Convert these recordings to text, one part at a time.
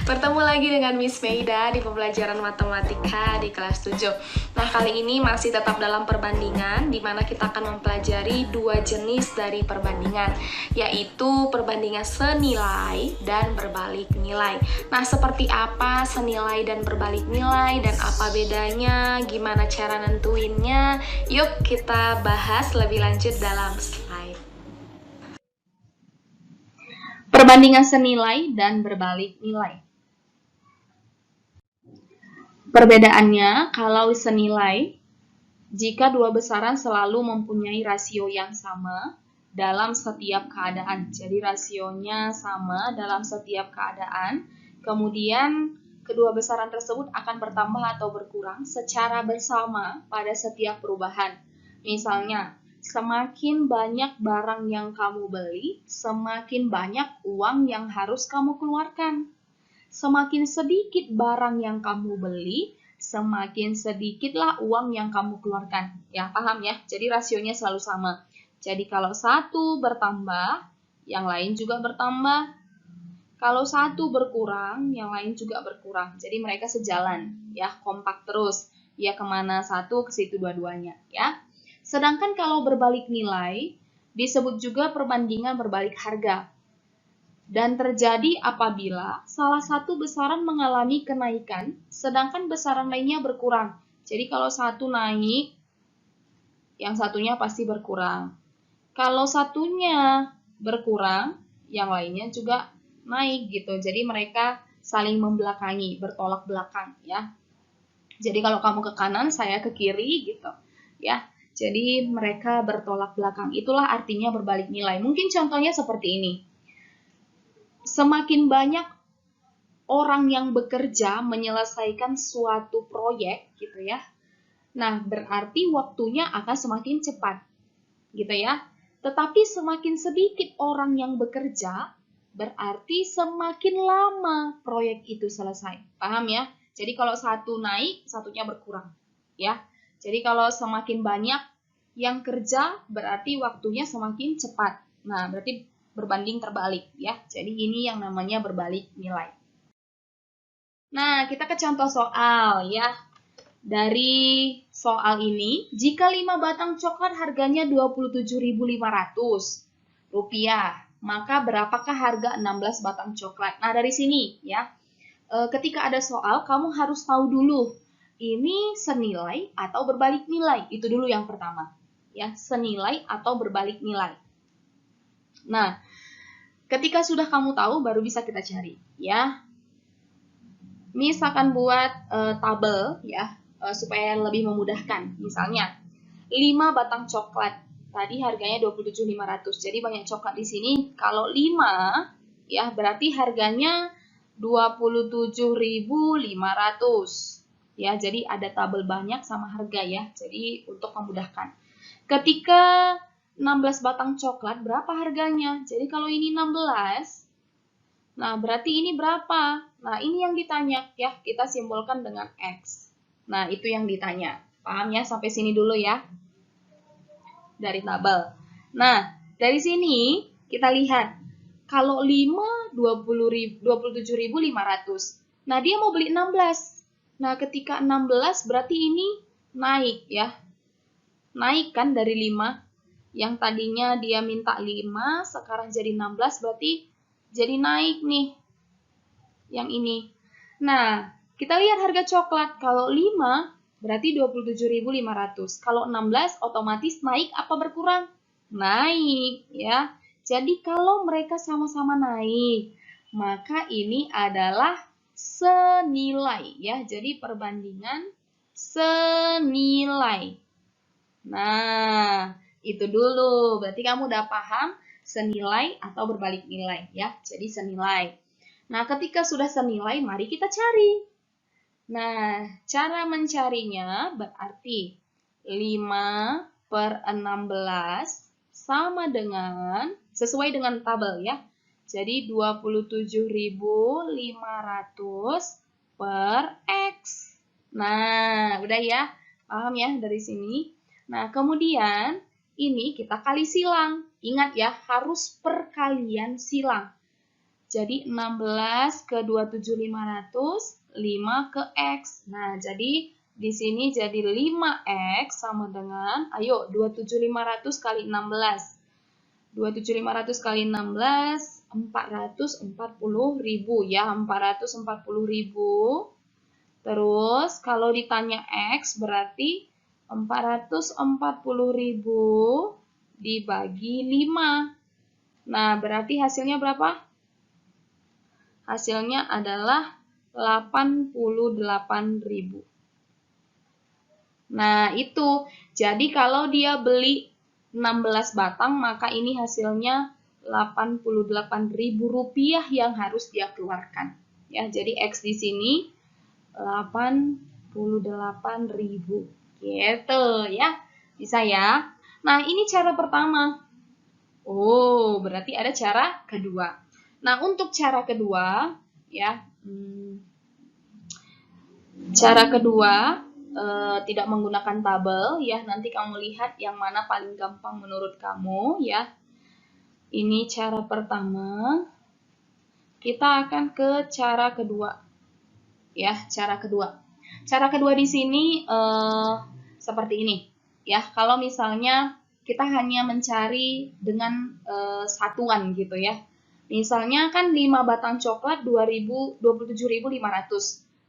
Bertemu lagi dengan Miss Meida di pembelajaran matematika di kelas 7. Nah, kali ini masih tetap dalam perbandingan, di mana kita akan mempelajari dua jenis dari perbandingan, yaitu perbandingan senilai dan berbalik nilai. Nah, seperti apa senilai dan berbalik nilai, dan apa bedanya, gimana cara nentuinnya? Yuk kita bahas lebih lanjut dalam slide. Perbandingan senilai dan berbalik nilai. Perbedaannya, kalau senilai, jika dua besaran selalu mempunyai rasio yang sama dalam setiap keadaan. Jadi rasionya sama dalam setiap keadaan, kemudian kedua besaran tersebut akan bertambah atau berkurang secara bersama pada setiap perubahan. Misalnya, semakin banyak barang yang kamu beli, semakin banyak uang yang harus kamu keluarkan. Semakin sedikit barang yang kamu beli, semakin sedikitlah uang yang kamu keluarkan. Ya, paham ya? Jadi rasionya selalu sama. Jadi kalau satu bertambah, yang lain juga bertambah. Kalau satu berkurang, yang lain juga berkurang. Jadi mereka sejalan, ya, kompak terus. Ya, kemana satu, ke situ dua-duanya, ya. Sedangkan kalau berbalik nilai, disebut juga perbandingan berbalik harga. Dan terjadi apabila salah satu besaran mengalami kenaikan, sedangkan besaran lainnya berkurang. Jadi kalau satu naik, yang satunya pasti berkurang. Kalau satunya berkurang, yang lainnya juga naik gitu. Jadi mereka saling membelakangi, bertolak belakang ya. Jadi kalau kamu ke kanan, saya ke kiri gitu ya. Jadi mereka bertolak belakang. Itulah artinya berbalik nilai. Mungkin contohnya seperti ini. Semakin banyak orang yang bekerja menyelesaikan suatu proyek gitu ya. Nah, berarti waktunya akan semakin cepat gitu ya. Tetapi semakin sedikit orang yang bekerja, berarti semakin lama proyek itu selesai. Paham ya? Jadi kalau satu naik, satunya berkurang ya. Jadi kalau semakin banyak yang kerja, berarti waktunya semakin cepat. Nah, berarti berbanding terbalik ya. Jadi ini yang namanya berbalik nilai. Nah, kita ke contoh soal ya. Dari soal ini, jika 5 batang coklat harganya Rp27.500, maka berapakah harga 16 batang coklat? Nah, dari sini ya. Ketika ada soal, kamu harus tahu dulu ini senilai atau berbalik nilai. Itu dulu yang pertama. Ya, senilai atau berbalik nilai. Nah, ketika sudah kamu tahu, baru bisa kita cari, ya. Misalkan buat tabel, ya, supaya lebih memudahkan. Misalnya, 5 batang coklat. Tadi harganya 27.500. Jadi banyak coklat di sini. Kalau 5, ya, berarti harganya 27.500. Ya, jadi ada tabel banyak sama harga ya. Jadi untuk memudahkan. Ketika 16 batang coklat, berapa harganya? Jadi kalau ini 16, nah berarti ini berapa? Nah ini yang ditanya ya, kita simbolkan dengan X. Nah itu yang ditanya. Paham ya? Sampai sini dulu ya. Dari tabel. Nah dari sini kita lihat. Kalau 5, 27.500. Nah dia mau beli 16. Nah ketika 16 berarti ini naik ya. Naik kan dari 5. Yang tadinya dia minta 5, sekarang jadi 16, berarti jadi naik nih. Yang ini. Nah, kita lihat harga coklat. Kalau 5, berarti 27.500. Kalau 16, otomatis naik apa berkurang? Naik, ya. Jadi, kalau mereka sama-sama naik, maka ini adalah senilai, ya. Jadi, perbandingan senilai. Nah, itu dulu. Berarti kamu udah paham senilai atau berbalik nilai ya. Jadi senilai. Nah, ketika sudah senilai, mari kita cari. Nah, cara mencarinya berarti 5/16 sama dengan, sesuai dengan tabel ya. Jadi 27.500 per X. Nah, udah ya. Paham ya dari sini? Nah, kemudian ini kita kali silang. Ingat ya, harus perkalian silang. Jadi 16 ke 27.500, 5 ke X. Nah, jadi di sini jadi 5X sama dengan, ayo 27.500 kali 16. 27.500 kali 16, 440.000 ya, 440.000. Terus kalau ditanya X berarti 440.000 dibagi 5. Nah, berarti hasilnya berapa? Hasilnya adalah 88.000. Nah, itu. Jadi kalau dia beli 16 batang, maka ini hasilnya 88.000 rupiah yang harus dia keluarkan. Ya, jadi X di sini 88.000. Gitu ya. Bisa ya. Nah, ini cara pertama. Oh, berarti ada cara kedua. Nah, untuk cara kedua, ya, cara kedua tidak menggunakan tabel, ya. Nanti kamu lihat yang mana paling gampang menurut kamu, ya. Ini cara pertama. Kita akan ke cara kedua, ya. Cara kedua. Cara kedua di sini seperti ini, ya. Kalau misalnya kita hanya mencari dengan satuan gitu ya. Misalnya kan 5 batang coklat 27.500.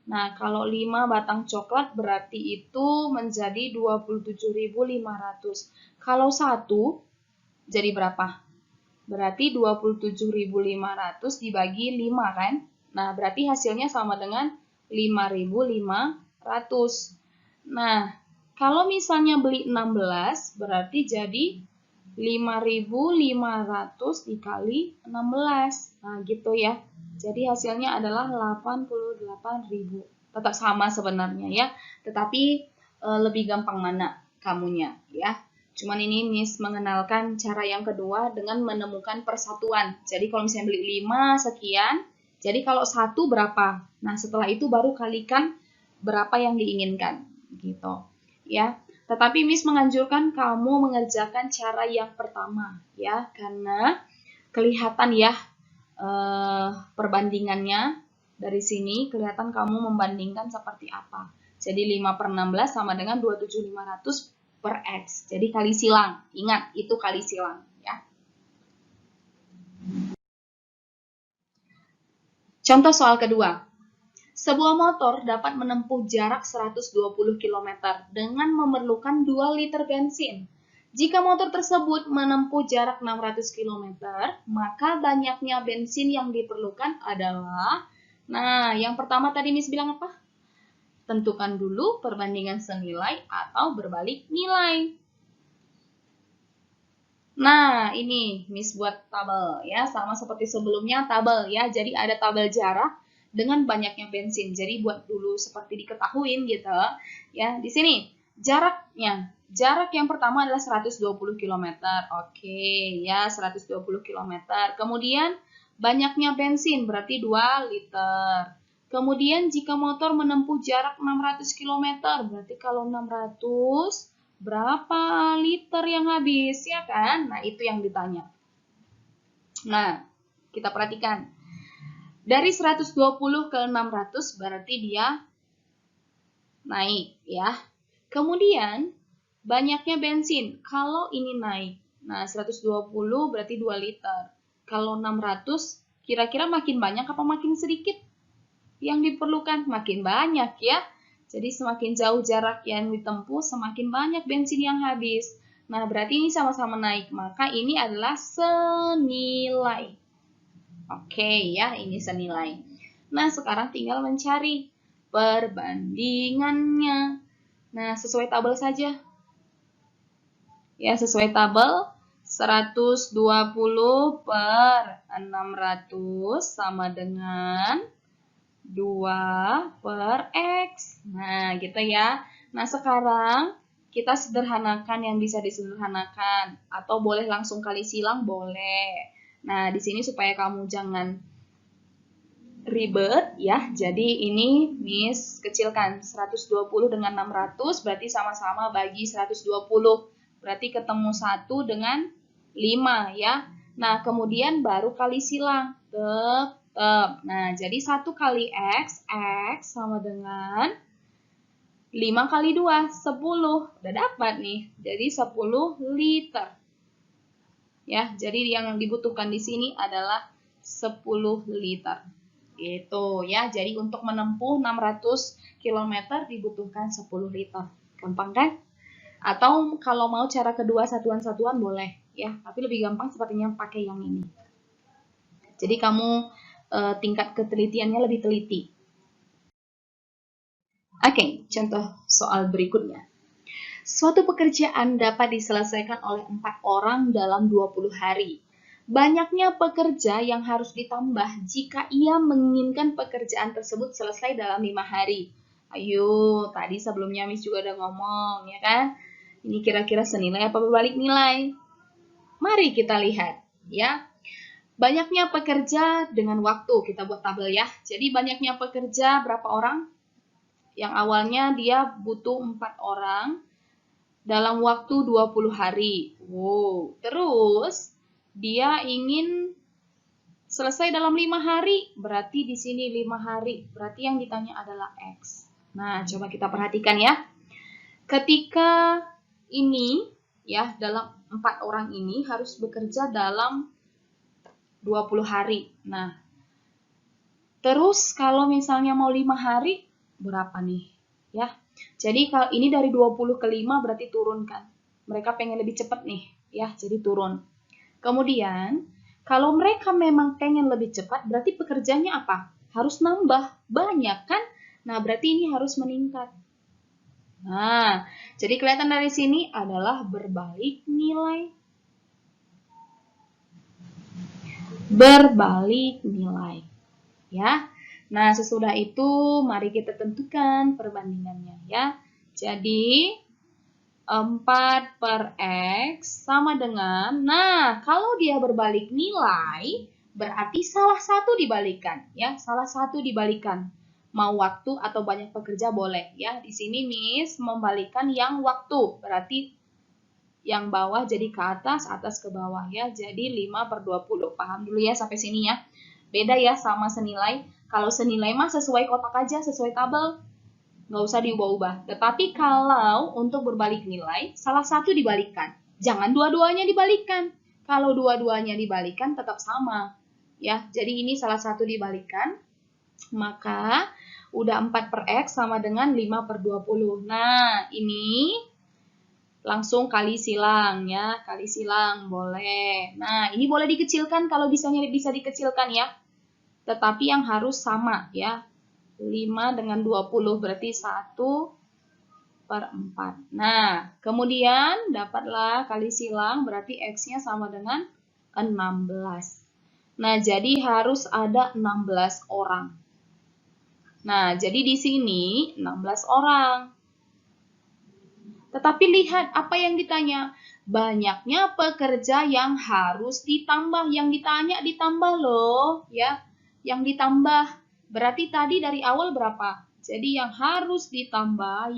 Nah, kalau 5 batang coklat berarti itu menjadi 27.500. Kalau 1 jadi berapa? Berarti 27.500 dibagi 5 kan? Nah, berarti hasilnya sama dengan 5.500. Nah, kalau misalnya beli 16 berarti jadi 5.500 dikali 16. Nah, gitu ya. Jadi hasilnya adalah 88.000. Tetap sama sebenarnya ya. Tetapi lebih gampang mana kamunya ya. Cuman ini Miss mengenalkan cara yang kedua dengan menemukan persatuan. Jadi kalau misalnya beli 5 sekian, jadi kalau 1 berapa? Nah, setelah itu baru kalikan berapa yang diinginkan gitu. Ya. Tetapi Miss menganjurkan kamu mengerjakan cara yang pertama ya, karena kelihatan ya perbandingannya dari sini, kelihatan kamu membandingkan seperti apa. Jadi 5/16 sama dengan 27.500 per X. Jadi kali silang. Ingat, itu kali silang ya. Contoh soal kedua. Sebuah motor dapat menempuh jarak 120 km dengan memerlukan 2 liter bensin. Jika motor tersebut menempuh jarak 600 km, maka banyaknya bensin yang diperlukan adalah... Nah, yang pertama tadi Miss bilang apa? Tentukan dulu perbandingan senilai atau berbalik nilai. Nah, ini Miss buat tabel ya, sama seperti sebelumnya tabel ya. Jadi ada tabel jarak dengan banyaknya bensin. Jadi buat dulu seperti diketahuin gitu. Ya, di sini jaraknya. Jarak yang pertama adalah 120 km. Oke, ya 120 km. Kemudian banyaknya bensin berarti 2 liter. Kemudian jika motor menempuh jarak 600 km, berarti kalau 600 berapa liter yang habis ya kan? Nah, itu yang ditanya. Nah, kita perhatikan. Dari 120 ke 600 berarti dia naik ya. Kemudian banyaknya bensin. Kalau ini naik. Nah, 120 berarti 2 liter. Kalau 600 kira-kira makin banyak apa makin sedikit? Yang diperlukan makin banyak ya. Jadi semakin jauh jarak yang ditempuh, semakin banyak bensin yang habis. Nah, berarti ini sama-sama naik. Maka ini adalah senilai. Oke ya, ini senilai. Nah, sekarang tinggal mencari perbandingannya. Nah, sesuai tabel saja. Ya, sesuai tabel 120 per 600 sama dengan 2 per X. Nah, gitu ya. Nah, sekarang kita sederhanakan yang bisa disederhanakan. Atau boleh langsung kali silang, boleh. Nah, di sini supaya kamu jangan ribet ya. Jadi ini Miss kecilkan 120 dengan 600 berarti sama-sama bagi 120. Berarti ketemu 1 dengan 5 ya. Nah, kemudian baru kali silang. Tetap. Nah, jadi 1 kali X sama dengan 5 kali 2, 10. Udah dapat nih. Jadi 10 liter. Ya, jadi yang dibutuhkan di sini adalah 10 liter. Gitu ya. Jadi untuk menempuh 600 km dibutuhkan 10 liter. Gampang kan? Atau kalau mau cara kedua satuan-satuan boleh ya, tapi lebih gampang sepertinya pakai yang ini. Jadi kamu tingkat ketelitiannya lebih teliti. Oke, contoh soal berikutnya. Suatu pekerjaan dapat diselesaikan oleh 4 orang dalam 20 hari. Banyaknya pekerja yang harus ditambah jika ia menginginkan pekerjaan tersebut selesai dalam 5 hari. Ayo, tadi sebelumnya Miss juga udah ngomong, ya kan? Ini kira-kira senilai apa berbalik nilai? Mari kita lihat, ya. Banyaknya pekerja dengan waktu, kita buat tabel ya. Jadi banyaknya pekerja berapa orang? Yang awalnya dia butuh 4 orang dalam waktu 20 hari. Wow, terus dia ingin selesai dalam 5 hari, berarti di sini 5 hari. Berarti yang ditanya adalah X. Nah, coba kita perhatikan ya. Ketika ini ya dalam 4 orang ini harus bekerja dalam 20 hari. Nah, terus kalau misalnya mau 5 hari berapa nih? Ya. Jadi kalau ini dari 20 ke 5 berarti turun kan. Mereka pengen lebih cepat nih, ya. Jadi turun. Kemudian, kalau mereka memang pengen lebih cepat, berarti pekerjaannya apa? Harus nambah banyak kan? Nah, berarti ini harus meningkat. Nah, jadi kelihatan dari sini adalah berbalik nilai. Berbalik nilai. Ya. Nah, sesudah itu mari kita tentukan perbandingannya ya. Jadi 4 per X sama dengan, nah kalau dia berbalik nilai, berarti salah satu dibalikan ya, salah satu dibalikan. Mau waktu atau banyak pekerja boleh ya. Di sini Miss membalikkan yang waktu, berarti yang bawah jadi ke atas, atas ke bawah ya. Jadi 5 per 20. Paham dulu ya sampai sini ya. Beda ya sama senilai. Kalau senilai mah sesuai kotak aja, sesuai tabel. Nggak usah diubah-ubah. Tetapi kalau untuk berbalik nilai, salah satu dibalikkan. Jangan dua-duanya dibalikkan. Kalau dua-duanya dibalikkan tetap sama. Ya, jadi ini salah satu dibalikkan. Maka udah 4 per X sama dengan 5 per 20. Nah, ini langsung kali silang ya. Kali silang boleh. Nah, ini boleh dikecilkan kalau bisa dikecilkan ya. Tetapi yang harus sama ya. 5 dengan 20 berarti 1 per 4. Nah, kemudian dapatlah kali silang berarti X-nya sama dengan 16. Nah, jadi harus ada 16 orang. Nah, jadi di sini 16 orang. Tetapi lihat apa yang ditanya. Banyaknya pekerja yang harus ditambah. Yang ditanya ditambah loh. Ya, yang ditambah. Berarti tadi dari awal berapa? Jadi yang harus ditambah,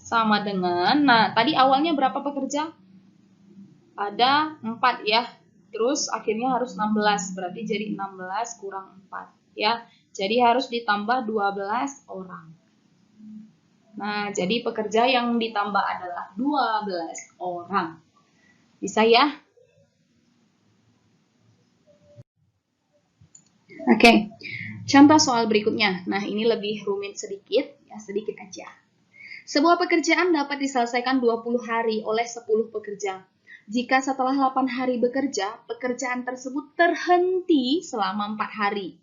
sama dengan, nah tadi awalnya berapa pekerja? Ada 4 ya. Terus akhirnya harus 16, berarti jadi 16 kurang 4 ya. Jadi harus ditambah 12 orang. Nah, jadi pekerja yang ditambah adalah 12 orang. Bisa ya? Oke. Contoh soal berikutnya. Nah, ini lebih rumit sedikit, ya sedikit aja. Sebuah pekerjaan dapat diselesaikan 20 hari oleh 10 pekerja. Jika setelah 8 hari bekerja, pekerjaan tersebut terhenti selama 4 hari.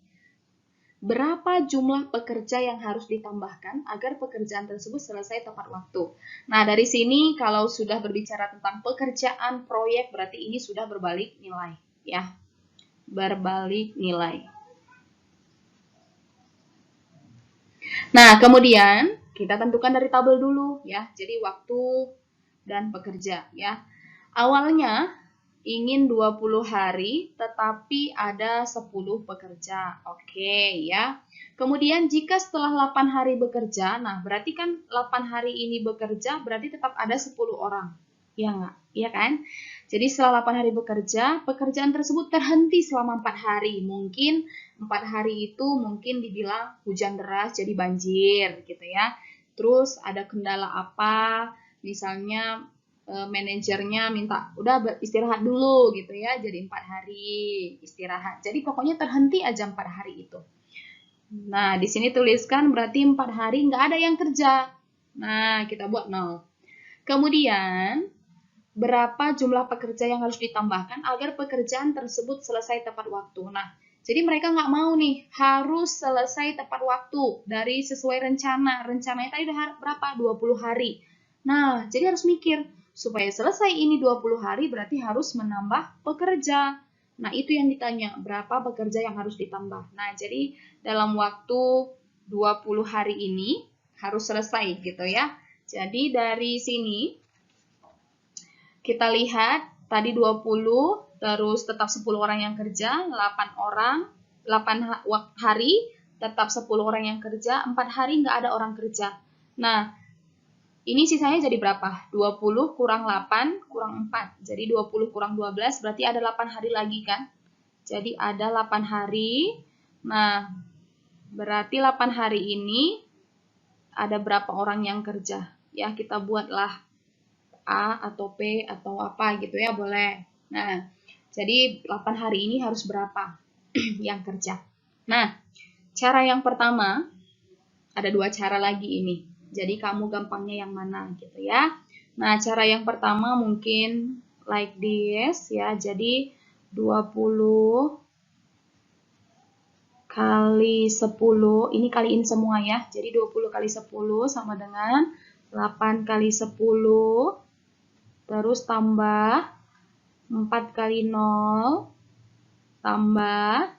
Berapa jumlah pekerja yang harus ditambahkan agar pekerjaan tersebut selesai tepat waktu? Nah, dari sini kalau sudah berbicara tentang pekerjaan proyek, berarti ini sudah berbalik nilai. Ya, berbalik nilai. Nah, kemudian kita tentukan dari tabel dulu ya. Jadi waktu dan pekerja ya. Awalnya ingin 20 hari tetapi ada 10 pekerja. Oke ya. Kemudian jika setelah 8 hari bekerja, nah berarti kan 8 hari ini bekerja berarti tetap ada 10 orang Ya nggak? Iya kan? Jadi setelah 8 hari bekerja, pekerjaan tersebut terhenti selama 4 hari. Mungkin 4 hari itu mungkin dibilang hujan deras jadi banjir gitu ya. Terus ada kendala apa, misalnya manajernya minta udah istirahat dulu gitu ya, jadi 4 hari istirahat. Jadi pokoknya terhenti aja 4 hari itu. Nah, di sini tuliskan berarti 4 hari nggak ada yang kerja. Nah, kita buat 0. Kemudian, berapa jumlah pekerja yang harus ditambahkan agar pekerjaan tersebut selesai tepat waktu. Nah, jadi mereka nggak mau nih, harus selesai tepat waktu dari sesuai rencana. Rencananya tadi udah berapa? 20 hari. Nah, jadi harus mikir, supaya selesai ini 20 hari berarti harus menambah pekerja. Nah, itu yang ditanya, berapa pekerja yang harus ditambah. Nah, jadi dalam waktu 20 hari ini harus selesai gitu ya. Jadi dari sini kita lihat tadi 20, terus tetap 10 orang yang kerja, 8 orang, 8 hari, tetap 10 orang yang kerja, 4 hari nggak ada orang kerja. Nah, ini sisanya jadi berapa? 20 kurang 8 kurang 4. Jadi 20 kurang 12 berarti ada 8 hari lagi kan? Jadi ada 8 hari. Nah, berarti 8 hari ini ada berapa orang yang kerja? Ya, kita buatlah A atau P atau apa gitu ya, boleh. Nah, jadi 8 hari ini harus berapa yang kerja? Nah, cara yang pertama, ada 2 cara lagi ini. Jadi kamu gampangnya yang mana gitu ya. Nah, cara yang pertama mungkin like this ya. Jadi 20 kali 10, ini kaliin semua ya. Jadi 20 kali 10 sama dengan 8 kali 10, terus tambah 4 kali 0, tambah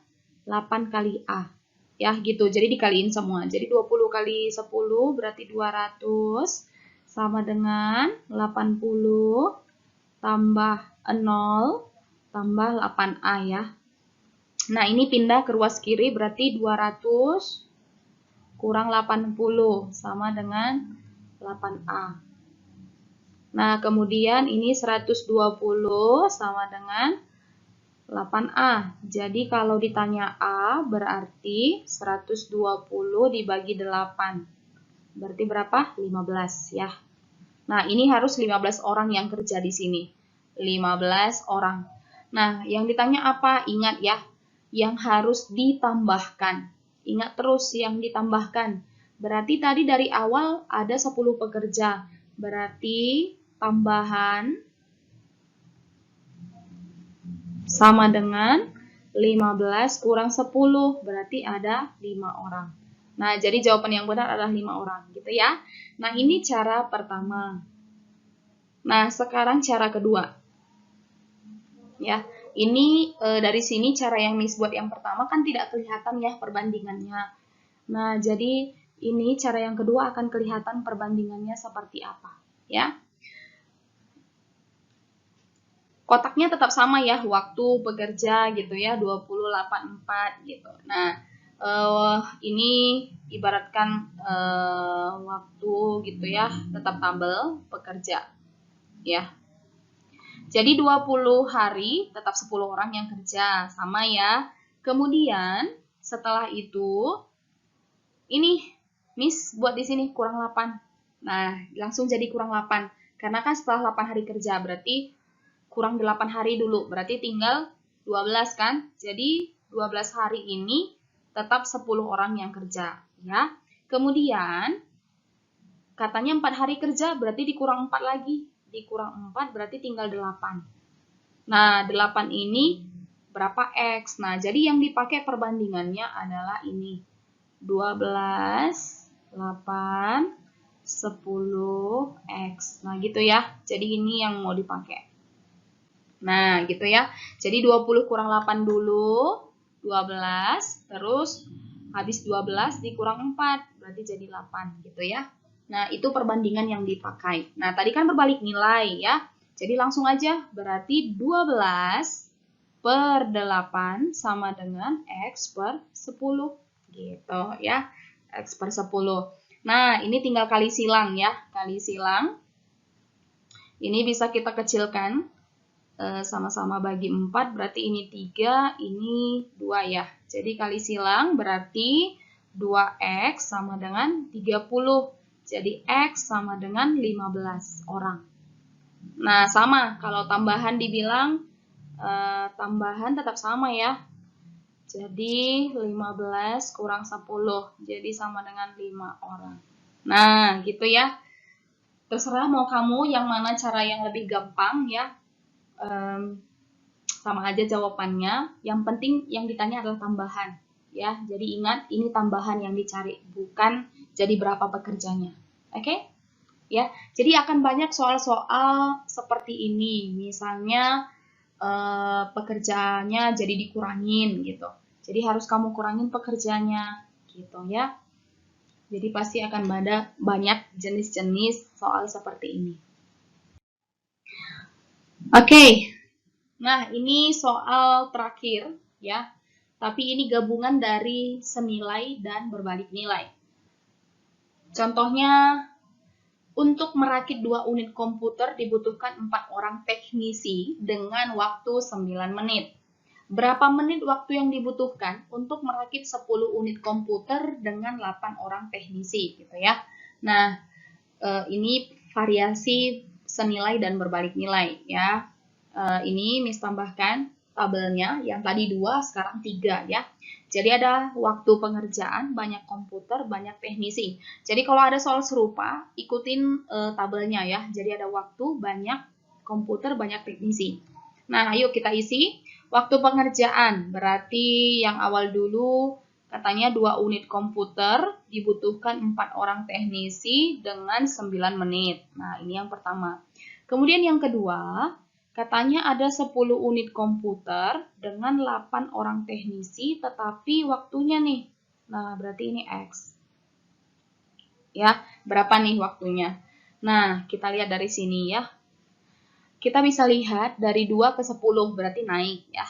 8 kali A. Ya, gitu. Jadi dikaliin semua. Jadi 20 kali 10 berarti 200 sama dengan 80 tambah 0 tambah 8A ya. Nah, ini pindah ke ruas kiri berarti 200 kurang 80 sama dengan 8A. Nah, kemudian ini 120 sama dengan 8A. Jadi kalau ditanya A berarti 120 dibagi 8. Berarti berapa? 15 ya. Nah, ini harus 15 orang yang kerja di sini. 15 orang. Nah, yang ditanya apa? Ingat ya, yang harus ditambahkan. Ingat terus yang ditambahkan. Berarti tadi dari awal ada 10 pekerja. Berarti tambahan sama dengan 15 kurang 10, berarti ada 5 orang. Nah, jadi jawaban yang benar adalah 5 orang, gitu ya. Nah, ini cara pertama. Nah, sekarang cara kedua. Ya, ini dari sini cara yang Miss buat yang pertama kan tidak kelihatan ya perbandingannya. Nah, jadi ini cara yang kedua akan kelihatan perbandingannya seperti apa, ya. Kotaknya tetap sama ya, waktu bekerja gitu ya, 2084 gitu. Nah, ini ibaratkan waktu gitu ya, tetap tabel bekerja ya. Jadi 20 hari tetap 10 orang yang kerja, sama ya. Kemudian setelah itu ini Miss buat di sini kurang 8. Nah, langsung jadi kurang 8. Karena kan setelah 8 hari kerja berarti kurang 8 hari dulu, berarti tinggal 12 kan? Jadi 12 hari ini tetap 10 orang yang kerja, ya. Kemudian katanya 4 hari kerja, berarti dikurang 4 lagi. Dikurang 4 berarti tinggal 8. Nah, 8 ini berapa X? Nah, jadi yang dipakai perbandingannya adalah ini. 12, 8, 10 X. Nah, gitu ya. Jadi ini yang mau dipakai. Nah, gitu ya. Jadi 20 kurang 8 dulu, 12, terus habis 12 dikurang 4, berarti jadi 8 gitu ya. Nah, itu perbandingan yang dipakai. Nah, tadi kan berbalik nilai ya. Jadi langsung aja, berarti 12 per 8 sama dengan X per 10 gitu ya. X per 10. Nah, ini tinggal kali silang ya. Kali silang. Ini bisa kita kecilkan, sama-sama bagi 4, berarti ini 3, ini 2 ya. Jadi kali silang berarti 2X sama dengan 30. Jadi X sama dengan 15 orang. Nah, sama. Kalau tambahan dibilang, tambahan tetap sama ya. Jadi 15 kurang 10. Jadi sama dengan 5 orang. Nah, gitu ya. Terserah mau kamu yang mana cara yang lebih gampang ya. Sama aja jawabannya. Yang penting yang ditanya adalah tambahan. Ya, jadi ingat ini tambahan yang dicari, bukan jadi berapa pekerjanya. Oke? Ya, jadi akan banyak soal-soal seperti ini. Misalnya pekerjaannya jadi dikurangin gitu. Jadi harus kamu kurangin pekerjaannya gitu ya. Jadi pasti akan ada banyak jenis-jenis soal seperti ini. Oke. Nah, ini soal terakhir ya. Tapi ini gabungan dari senilai dan berbalik nilai. Contohnya, untuk merakit 2 unit komputer dibutuhkan 4 orang teknisi dengan waktu 9 menit. Berapa menit waktu yang dibutuhkan untuk merakit 10 unit komputer dengan 8 orang teknisi gitu ya. Nah, ini variasi senilai dan berbalik nilai ya. Ini Miss tambahkan tabelnya, yang tadi 2 sekarang 3 ya. Jadi ada waktu pengerjaan, banyak komputer, banyak teknisi. Jadi kalau ada soal serupa, ikutin tabelnya ya. Jadi ada waktu, banyak komputer, banyak teknisi. Nah, ayo kita isi. Waktu pengerjaan, berarti yang awal dulu katanya 2 unit komputer, dibutuhkan 4 orang teknisi dengan 9 menit. Nah, ini yang pertama. Kemudian yang kedua, katanya ada 10 unit komputer dengan 8 orang teknisi, tetapi waktunya nih. Nah, berarti ini X. Ya, berapa nih waktunya? Nah, kita lihat dari sini ya. Kita bisa lihat dari 2 ke 10, berarti naik ya.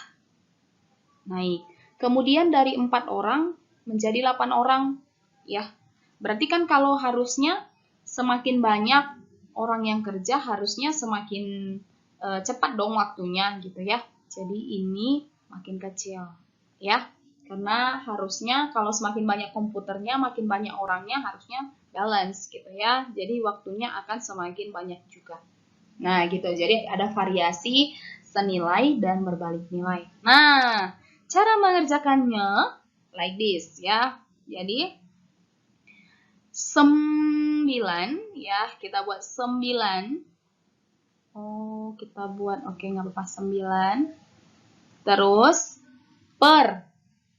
Naik. Kemudian dari 4 orang menjadi 8 orang ya. Berarti kan kalau harusnya semakin banyak orang yang kerja, harusnya semakin cepat dong waktunya gitu ya. Jadi ini makin kecil ya. Karena harusnya kalau semakin banyak komputernya, makin banyak orangnya, harusnya balance gitu ya. Jadi waktunya akan semakin banyak juga. Nah gitu, jadi ada variasi senilai dan berbalik nilai. Nah, cara mengerjakannya like this ya. Jadi 9 ya, kita buat 9. Oh, kita buat, oke, nggak apa-apa, 9. Terus, per,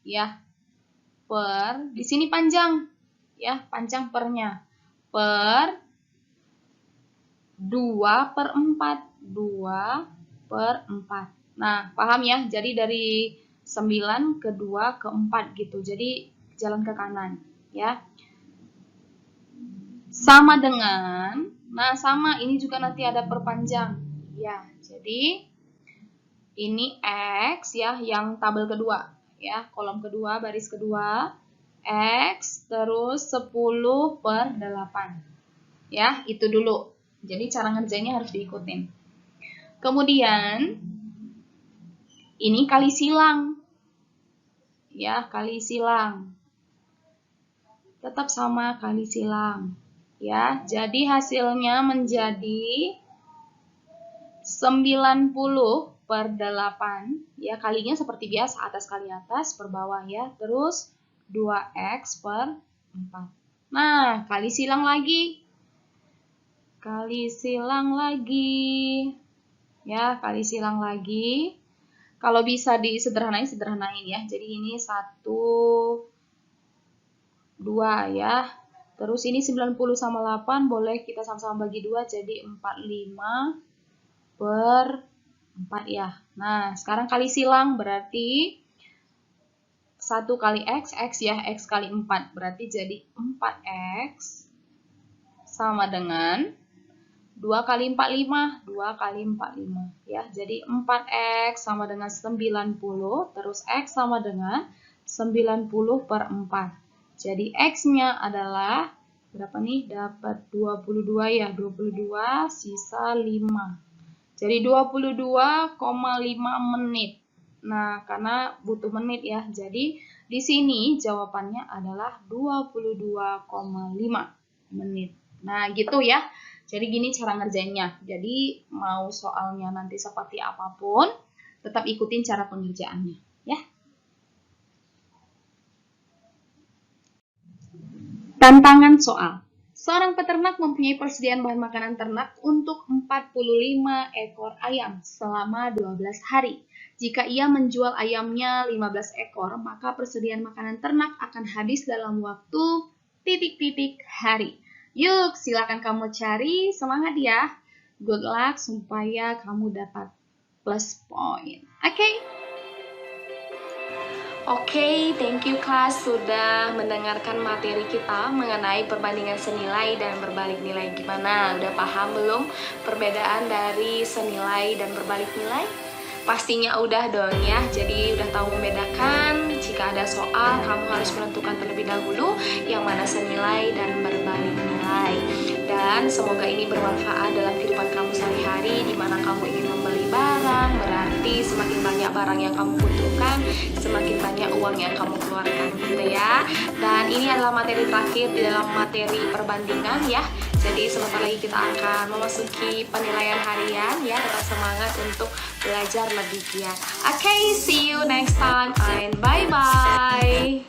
ya, per, di sini panjang, ya, panjang pernya, per 2 per 4, 2 per 4. Nah, paham ya, jadi dari 9 ke 2 ke 4 gitu, jadi jalan ke kanan, ya. Sama dengan, nah sama, ini juga nanti ada perpanjang, ya, jadi ini X ya, yang tabel kedua ya, kolom kedua, baris kedua, X terus 10 per 8 ya, itu dulu. Jadi cara ngerjainnya harus diikutin. Kemudian ini kali silang ya, kali silang tetap sama, kali silang ya, jadi hasilnya menjadi 90 per 8 ya, kalinya seperti biasa, atas kali atas per bawah ya, terus 2X per 4. Nah, kali silang lagi ya, kali silang lagi. Kalau bisa disederhanain, sederhanain ya, jadi ini 1 2 ya, terus ini 90 sama 8 boleh kita sama-sama bagi 2, jadi 45 per 4 ya. Nah, sekarang kali silang berarti 1 kali X, X ya, X kali 4. Berarti jadi 4X sama dengan 2 kali 45, 2 kali 45 ya. Jadi 4X sama dengan 90, terus X sama dengan 90 per 4. Jadi X-nya adalah berapa nih? Dapat 22 ya, 22 sisa 5. Jadi 22,5 menit. Nah, karena butuh menit ya. Jadi di sini jawabannya adalah 22,5 menit. Nah, gitu ya. Jadi gini cara ngerjainnya. Jadi mau soalnya nanti seperti apapun, tetap ikutin cara pengerjaannya, ya. Tantangan soal. Seorang peternak mempunyai persediaan bahan makanan ternak untuk 45 ekor ayam selama 12 hari. Jika ia menjual ayamnya 15 ekor, maka persediaan makanan ternak akan habis dalam waktu ... hari. Yuk, silakan kamu cari, semangat ya. Good luck supaya kamu dapat plus point. Oke? Oke, thank you kelas sudah mendengarkan materi kita mengenai perbandingan senilai dan berbalik nilai. Gimana? Udah paham belum perbedaan dari senilai dan berbalik nilai? Pastinya udah dong ya, jadi udah tahu membedakan. Jika ada soal, kamu harus menentukan terlebih dahulu yang mana senilai dan berbalik nilai. Dan semoga ini bermanfaat dalam kehidupan kamu sehari-hari, di mana kamu ingin membeli barang, berarti semakin banyak barang yang kamu butuhkan, semakin banyak uang yang kamu keluarkan, gitu ya. Dan ini adalah materi terakhir di dalam materi perbandingan ya. Jadi sebentar lagi kita akan memasuki penilaian harian ya. Tetap semangat untuk belajar lebih giat. Oke, see you next time and bye-bye.